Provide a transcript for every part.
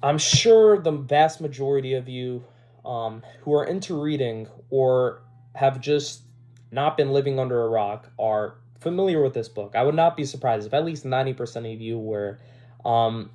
I'm sure the vast majority of you who are into reading or have just not been living under a rock are familiar with this book. I would not be surprised if at least 90% of you were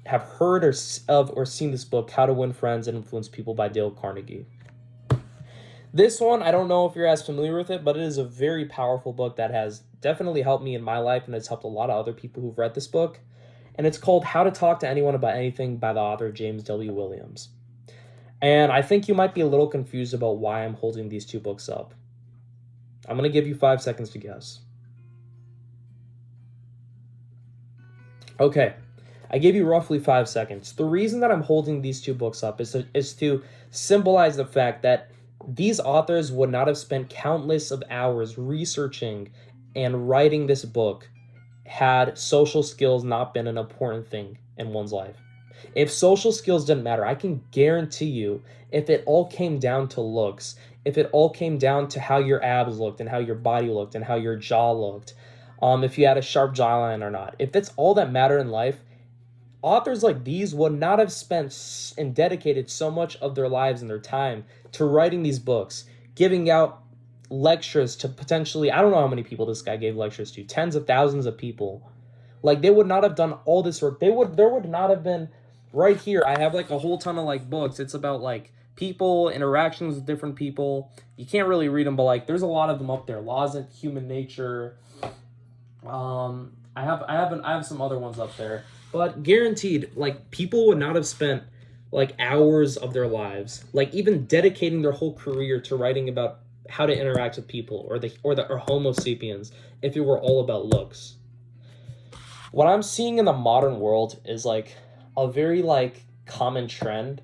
have heard of or seen this book, How to Win Friends and Influence People by Dale Carnegie. This one, I don't know if you're as familiar with it, but it is a very powerful book that has definitely helped me in my life and it's helped a lot of other people who've read this book. And it's called How to Talk to Anyone About Anything by the author James W. Williams. And I think you might be a little confused about why I'm holding these two books up. I'm going to give you 5 seconds to guess. Okay, I gave you roughly 5 seconds. The reason that I'm holding these two books up is to symbolize the fact that these authors would not have spent countless of hours researching and writing this book had social skills not been an important thing in one's life. If social skills didn't matter, I can guarantee you, if it all came down to looks, if it all came down to how your abs looked and how your body looked and how your jaw looked, if you had a sharp jawline or not, if that's all that mattered in life, authors like these would not have spent and dedicated so much of their lives and their time to writing these books, giving out lectures to potentially, I don't know how many people this guy gave lectures to, tens of thousands of people. Like, they would not have done all this work. There would not have been, right here, I have like a whole ton of like books. It's about like people, interactions with different people. You can't really read them, but like there's a lot of them up there. Laws of Human Nature. I have some other ones up there. But guaranteed, like, people would not have spent like hours of their lives, like even dedicating their whole career to writing about how to interact with people or Homo sapiens if it were all about looks. What I'm seeing in the modern world is like a very like common trend,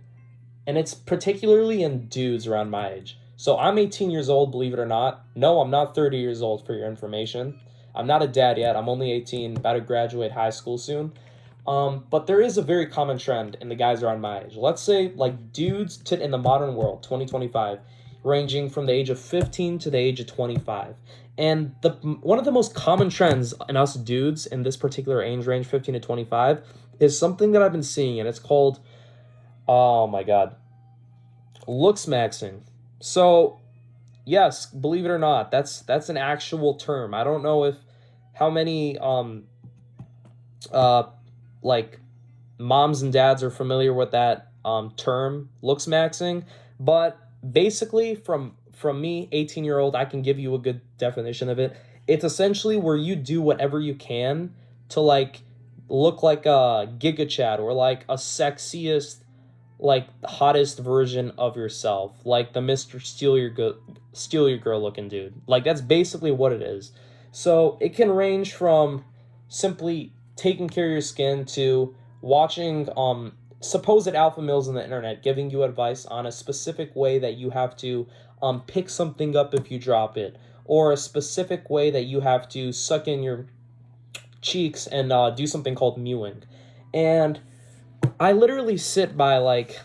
and it's particularly in dudes around my age. So I'm 18 years old, believe it or not. No, I'm not 30 years old, for your information. I'm not a dad yet. I'm only 18, about to graduate high school soon. But there is a very common trend in the guys around my age. Let's say like dudes in the modern world, 2025, ranging from the age of 15 to the age of 25. And the one of the most common trends in us dudes in this particular age range, 15 to 25, is something that I've been seeing, and it's called, oh my god, Looksmaxxing. So yes, believe it or not, that's an actual term. I don't know if how many uh like moms and dads are familiar with that term, looks maxing. But basically, from me, 18-year-old, I can give you a good definition of it. It's essentially where you do whatever you can to like look like a giga chad or like a sexiest, like hottest version of yourself, like the Mr. Steal Your Girl looking dude. Like, that's basically what it is. So it can range from simply taking care of your skin to watching supposed alpha males on the internet giving you advice on a specific way that you have to pick something up if you drop it, or a specific way that you have to suck in your cheeks and do something called mewing. And I literally sit by like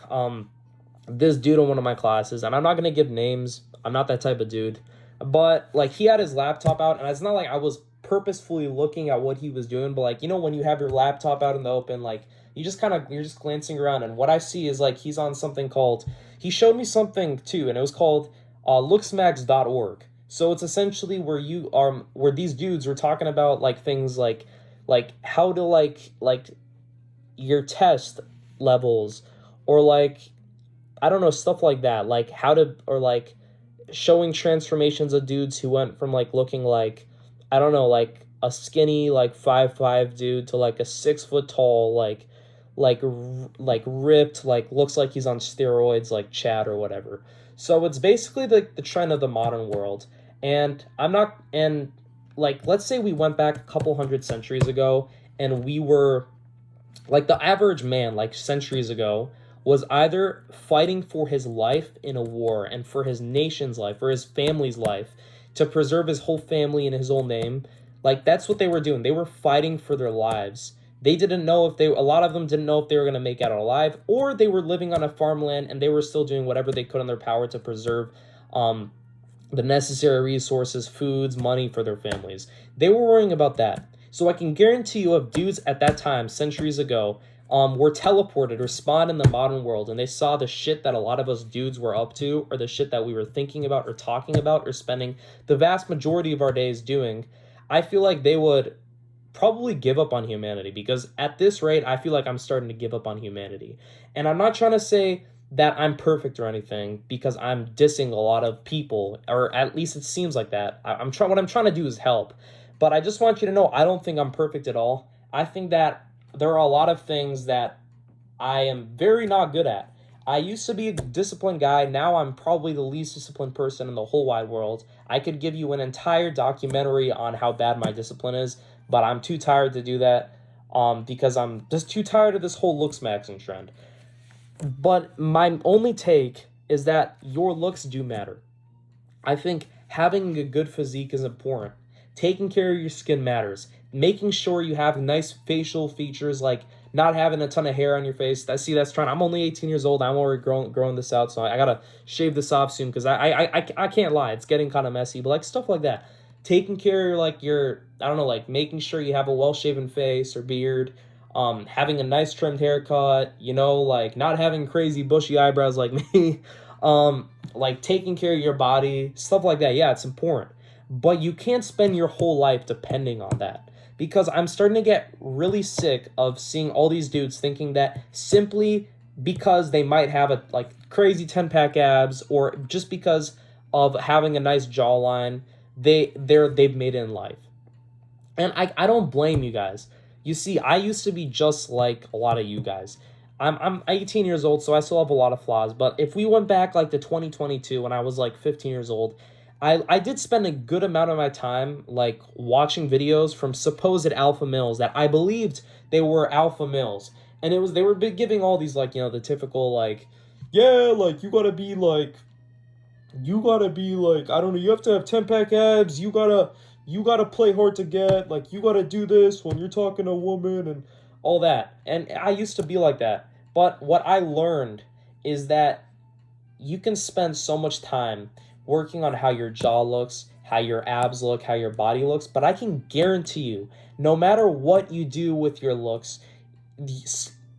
this dude in one of my classes, and I'm not gonna give names. I'm not that type of dude. But like, he had his laptop out, and it's not like I was purposefully looking at what he was doing, but like, you know, when you have your laptop out in the open, like you're just glancing around, and what I see is like he's on something called, he showed me something too, and it was called looksmax.org. So it's essentially where you are, where these dudes were talking about like things like how to like your test levels, or like, I don't know, stuff like that, like how to, or like showing transformations of dudes who went from like looking like, I don't know, like a skinny like 5'5" dude to like a 6 foot tall like ripped, like looks like he's on steroids, like Chad or whatever. So it's basically the trend of the modern world. And I'm not, and like, let's say we went back a couple hundred centuries ago, and we were like, the average man like centuries ago was either fighting for his life in a war and for his nation's life, for his family's life, to preserve his whole family and his whole name. Like, that's what they were doing. They were fighting for their lives. They didn't know if they, a lot of them didn't know if they were going to make it out alive, or they were living on a farmland and they were still doing whatever they could in their power to preserve the necessary resources, foods, money for their families. They were worrying about that. So I can guarantee you, of dudes at that time, centuries ago, were teleported or spawned in the modern world and they saw the shit that a lot of us dudes were up to, or the shit that we were thinking about or talking about or spending the vast majority of our days doing, I feel like they would probably give up on humanity, because at this rate, I feel like I'm starting to give up on humanity. And I'm not trying to say that I'm perfect or anything, because I'm dissing a lot of people, or at least it seems like that. What I'm trying to do is help. But I just want you to know, I don't think I'm perfect at all. I think that there are a lot of things that I am very not good at. I used to be a disciplined guy. Now I'm probably the least disciplined person in the whole wide world. I could give you an entire documentary on how bad my discipline is, but I'm too tired to do that, because I'm just too tired of this whole Looksmaxxing trend. But my only take is that your looks do matter. I think having a good physique is important. Taking care of your skin matters. Making sure you have nice facial features, like not having a ton of hair on your face. That's trying. I'm only 18 years old. I'm already growing this out, so I gotta shave this off soon, because I can't lie. It's getting kind of messy, but like stuff like that. Taking care of I don't know, like making sure you have a well-shaven face or beard, having a nice trimmed haircut, like not having crazy bushy eyebrows like me, like taking care of your body, stuff like that. Yeah, it's important. But you can't spend your whole life depending on that. Because I'm starting to get really sick of seeing all these dudes thinking that simply because they might have a crazy 10-pack abs, or just because of having a nice jawline, they've made it in life. And I don't blame you guys. You see, I used to be just like a lot of you guys. I'm 18 years old, so I still have a lot of flaws. But if we went back to 2022, when I was 15 years old, I did spend a good amount of my time watching videos from supposed alpha males that I believed they were alpha males. And they were giving all these the typical you gotta be I don't know, you have to have 10-pack abs, you gotta play hard to get, you gotta do this when you're talking to a woman and all that. And I used to be like that. But what I learned is that you can spend so much time working on how your jaw looks, how your abs look, how your body looks, but I can guarantee you, no matter what you do with your looks,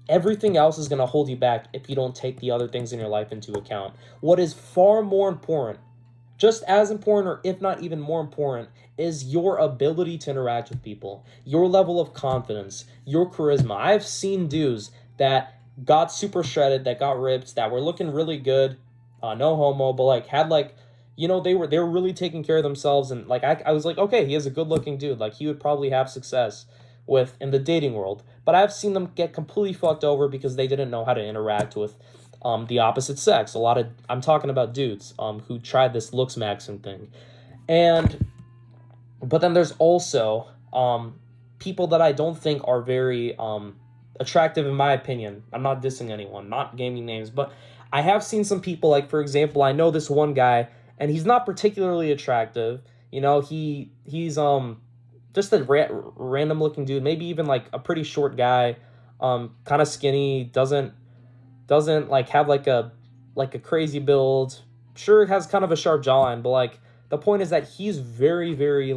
everything else is going to hold you back if you don't take the other things in your life into account. What is far more important, just as important, or if not even more important, is your ability to interact with people, your level of confidence, your charisma. I've seen dudes that got super shredded, that got ripped, that were looking really good, no homo, but had they were really taking care of themselves, and I was okay, he is a good looking dude, he would probably have success in the dating world. But I've seen them get completely fucked over because they didn't know how to interact with the opposite sex. I'm talking about dudes who tried this Looksmaxxing thing. But then there's also people that I don't think are very attractive in my opinion. I'm not dissing anyone, not gaming names, but I have seen some people, for example, I know this one guy, and he's not particularly attractive. He's just a random looking dude, maybe even a pretty short guy, kind of skinny, doesn't have a crazy build. Sure, has kind of a sharp jawline, but the point is that he's very, very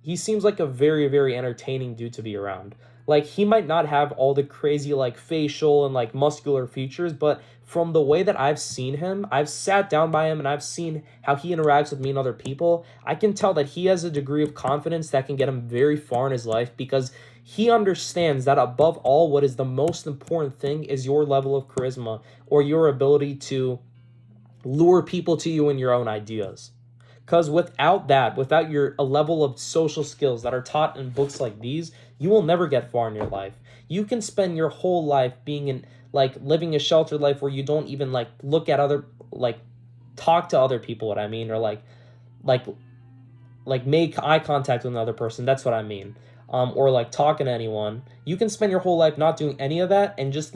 he seems like a very, very entertaining dude to be around. He might not have all the crazy facial and muscular features, but from the way that I've seen him, I've sat down by him and I've seen how he interacts with me and other people, I can tell that he has a degree of confidence that can get him very far in his life, because he understands that above all, what is the most important thing is your level of charisma, or your ability to lure people to you and your own ideas. Because without a level of social skills that are taught in books like these, you will never get far in your life. You can spend your whole life being in living a sheltered life where you don't even look at other talk to other people, what I mean, or make eye contact with another person. That's what I mean. Or talking to anyone. You can spend your whole life not doing any of that and just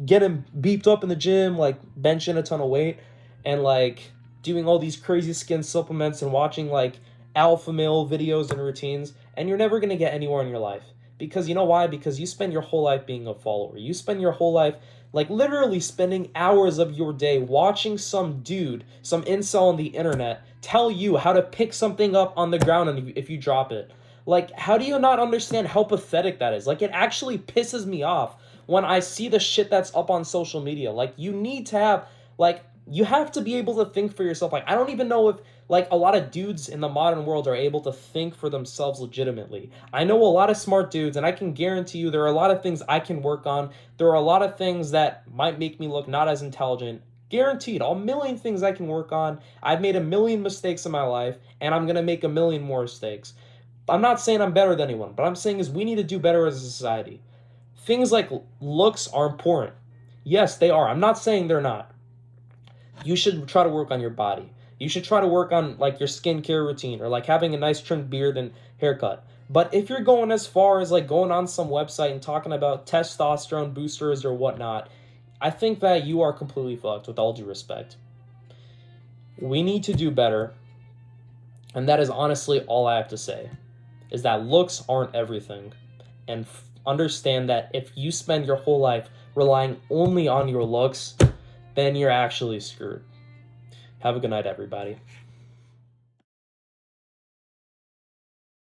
getting beeped up in the gym, benching a ton of weight, and doing all these crazy skin supplements and watching alpha male videos and routines, and you're never going to get anywhere in your life. Because you know why? Because you spend your whole life being a follower. You spend your whole life literally spending hours of your day watching some dude, some incel on the internet, tell you how to pick something up on the ground and if you drop it. Like, how do you not understand how pathetic that is? Like, it actually pisses me off when I see the shit that's up on social media. Like, you need to have, like, you have to be able to think for yourself. Like, I don't even know if, like, a lot of dudes in the modern world are able to think for themselves legitimately. I know a lot of smart dudes, and I can guarantee you there are a lot of things I can work on. There are a lot of things that might make me look not as intelligent. Guaranteed, a million things I can work on. I've made a million mistakes in my life, and I'm gonna make a million more mistakes. I'm not saying I'm better than anyone, but I'm saying is we need to do better as a society. Things like looks are important. Yes, they are. I'm not saying they're not. You should try to work on your body. You should try to work on like your skincare routine or like having a nice trimmed beard and haircut. But if you're going as far as like going on some website and talking about testosterone boosters or whatnot, I think that you are completely fucked with all due respect. We need to do better. And that is honestly all I have to say. Is that looks aren't everything. And understand that if you spend your whole life relying only on your looks, then you're actually screwed. Have a good night, everybody.